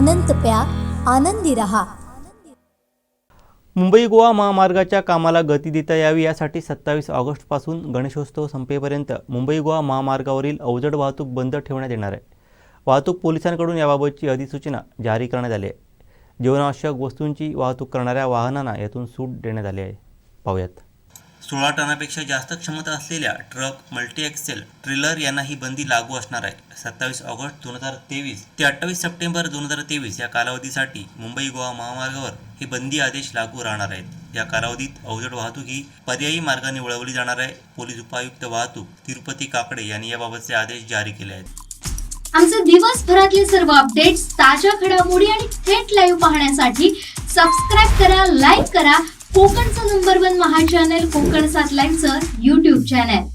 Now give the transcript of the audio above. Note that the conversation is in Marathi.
अनंत प्या, आनंदी रहा। मुंबई गोवा महामार्गाच्या कामाला गती देता यावी यासाठी 27 ऑगस्टपासून गणेशोत्सव संपेपर्यंत मुंबई गोवा महामार्गावरील अवजड वाहतूक बंद ठेवण्यात येणार आहे। वाहतूक पोलिसांकडून याबाबतची अधिसूचना जारी करण्यात आली आहे। जीवनावश्यक वस्तूंची वाहतूक करणाऱ्या वाहनांना यातून सूट देण्यात आली आहे। पाहूयात। 16 टनापेक्षा जास्त क्षमता असलेल्या ट्रक, मल्टी एक्सेल, ट्रेलर यांना ही बंदी लागू असणार आहे। 27 ऑगस्ट 2023 ते 28 सप्टेंबर 2023 या कालावधीसाठी मुंबई गोवा महामार्गावर हे बंदी आदेश लागू राहणार आहेत। या कालावधीत अवजड वाहतूक ही पर्यायी मार्गाने वळवली जाणार आहे। पोलीस उपायुक्त वाहतूक तिरुपती काकडे यांनी याबाबतचे आदेश जारी केले आहेत। आमचे दिवसभरातले सर्व अपडेट्स, ताज्या घडामोडी आणि थेट लाईव्ह पाहण्यासाठी सबस्क्राईब करा, लाईक करा कोकणचं नंबर 1 महा चॅनल कोकण 7 लाईव्हचं YouTube चॅनल।